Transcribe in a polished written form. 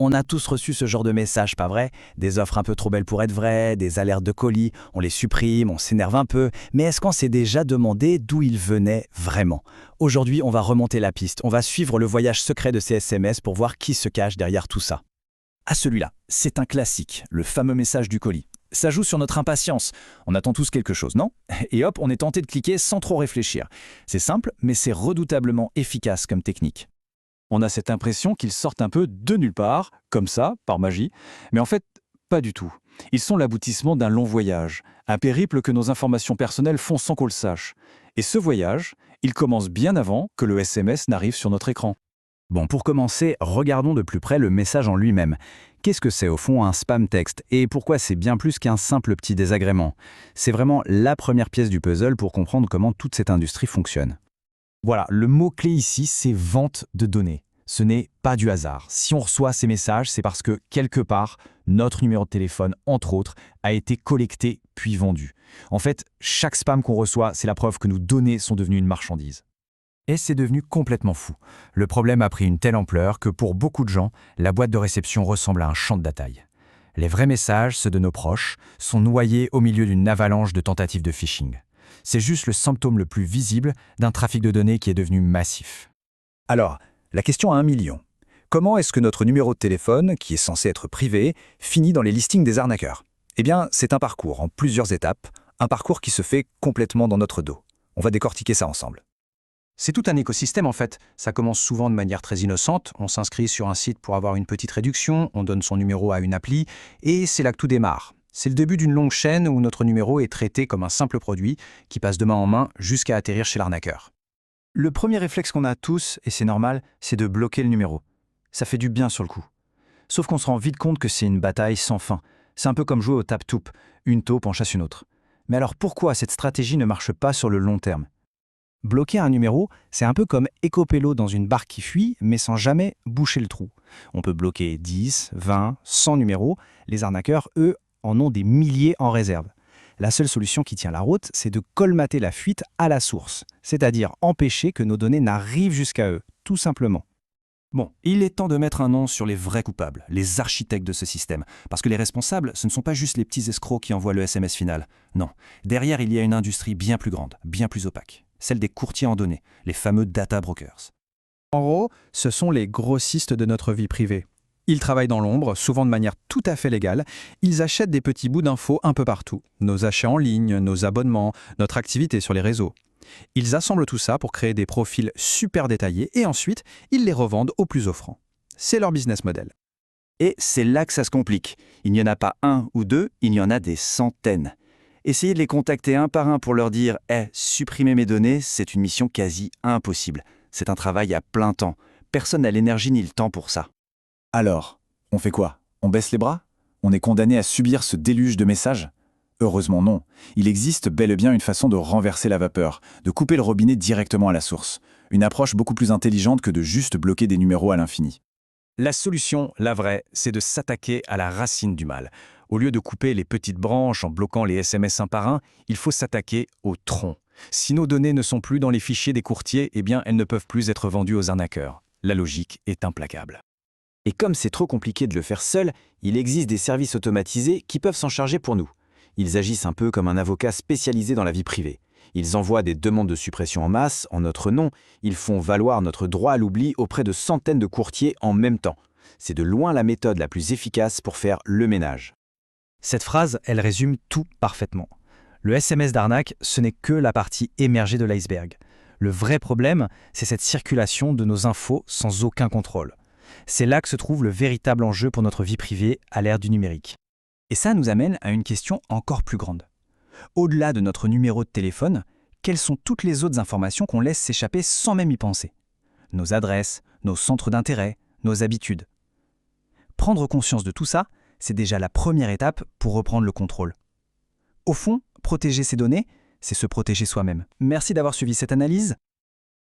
On a tous reçu ce genre de message, pas vrai? Des offres un peu trop belles pour être vraies, des alertes de colis, on les supprime, on s'énerve un peu, mais est-ce qu'on s'est déjà demandé d'où ils venaient vraiment? Aujourd'hui, on va remonter la piste, on va suivre le voyage secret de ces SMS pour voir qui se cache derrière tout ça. Ah, celui-là, c'est un classique, le fameux message du colis. Ça joue sur notre impatience. On attend tous quelque chose, non? Et hop, on est tenté de cliquer sans trop réfléchir. C'est simple, mais c'est redoutablement efficace comme technique. On a cette impression qu'ils sortent un peu de nulle part, comme ça, par magie, mais en fait, pas du tout. Ils sont l'aboutissement d'un long voyage, un périple que nos informations personnelles font sans qu'on le sache. Et ce voyage, il commence bien avant que le SMS n'arrive sur notre écran. Bon, pour commencer, regardons de plus près le message en lui-même. Qu'est-ce que c'est au fond un spam texte et pourquoi c'est bien plus qu'un simple petit désagrément? C'est vraiment la première pièce du puzzle pour comprendre comment toute cette industrie fonctionne. Voilà, le mot-clé ici, c'est vente de données. Ce n'est pas du hasard. Si on reçoit ces messages, c'est parce que, quelque part, notre numéro de téléphone, entre autres, a été collecté puis vendu. En fait, chaque spam qu'on reçoit, c'est la preuve que nos données sont devenues une marchandise. Et c'est devenu complètement fou. Le problème a pris une telle ampleur que pour beaucoup de gens, la boîte de réception ressemble à un champ de bataille. Les vrais messages, ceux de nos proches, sont noyés au milieu d'une avalanche de tentatives de phishing. C'est juste le symptôme le plus visible d'un trafic de données qui est devenu massif. Alors, la question à 1 million. Comment est-ce que notre numéro de téléphone, qui est censé être privé, finit dans les listings des arnaqueurs? Eh bien, c'est un parcours en plusieurs étapes, un parcours qui se fait complètement dans notre dos. On va décortiquer ça ensemble. C'est tout un écosystème en fait. Ça commence souvent de manière très innocente. On s'inscrit sur un site pour avoir une petite réduction, on donne son numéro à une appli, et c'est là que tout démarre. C'est le début d'une longue chaîne où notre numéro est traité comme un simple produit qui passe de main en main jusqu'à atterrir chez l'arnaqueur. Le premier réflexe qu'on a tous, et c'est normal, c'est de bloquer le numéro. Ça fait du bien sur le coup. Sauf qu'on se rend vite compte que c'est une bataille sans fin. C'est un peu comme jouer au tap-toup, une taupe en chasse une autre. Mais alors pourquoi cette stratégie ne marche pas sur le long terme? Bloquer un numéro, c'est un peu comme écoper l'eau dans une barque qui fuit, mais sans jamais boucher le trou. On peut bloquer 10, 20, 100 numéros. Les arnaqueurs, eux, en ont des milliers en réserve. La seule solution qui tient la route, c'est de colmater la fuite à la source, c'est-à-dire empêcher que nos données n'arrivent jusqu'à eux, tout simplement. Bon, il est temps de mettre un nom sur les vrais coupables, les architectes de ce système. Parce que les responsables, ce ne sont pas juste les petits escrocs qui envoient le SMS final. Non, derrière il y a une industrie bien plus grande, bien plus opaque. Celle des courtiers en données, les fameux data brokers. En gros, ce sont les grossistes de notre vie privée. Ils travaillent dans l'ombre, souvent de manière tout à fait légale. Ils achètent des petits bouts d'infos un peu partout. Nos achats en ligne, nos abonnements, notre activité sur les réseaux. Ils assemblent tout ça pour créer des profils super détaillés et ensuite, ils les revendent au plus offrant. C'est leur business model. Et c'est là que ça se complique. Il n'y en a pas un ou deux, il y en a des centaines. Essayez de les contacter un par un pour leur dire « supprimer mes données, c'est une mission quasi impossible. C'est un travail à plein temps. Personne n'a l'énergie ni le temps pour ça. » Alors, on fait quoi? On baisse les bras? On est condamné à subir ce déluge de messages? Heureusement non. Il existe bel et bien une façon de renverser la vapeur, de couper le robinet directement à la source. Une approche beaucoup plus intelligente que de juste bloquer des numéros à l'infini. La solution, la vraie, c'est de s'attaquer à la racine du mal. Au lieu de couper les petites branches en bloquant les SMS un par un, il faut s'attaquer au tronc. Si nos données ne sont plus dans les fichiers des courtiers, eh bien elles ne peuvent plus être vendues aux arnaqueurs. La logique est implacable. Et comme c'est trop compliqué de le faire seul, il existe des services automatisés qui peuvent s'en charger pour nous. Ils agissent un peu comme un avocat spécialisé dans la vie privée. Ils envoient des demandes de suppression en masse, en notre nom. Ils font valoir notre droit à l'oubli auprès de centaines de courtiers en même temps. C'est de loin la méthode la plus efficace pour faire le ménage. Cette phrase, elle résume tout parfaitement. Le SMS d'arnaque, ce n'est que la partie émergée de l'iceberg. Le vrai problème, c'est cette circulation de nos infos sans aucun contrôle. C'est là que se trouve le véritable enjeu pour notre vie privée à l'ère du numérique. Et ça nous amène à une question encore plus grande. Au-delà de notre numéro de téléphone, quelles sont toutes les autres informations qu'on laisse s'échapper sans même y penser? Nos adresses, nos centres d'intérêt, nos habitudes. Prendre conscience de tout ça, c'est déjà la première étape pour reprendre le contrôle. Au fond, protéger ses données, c'est se protéger soi-même. Merci d'avoir suivi cette analyse.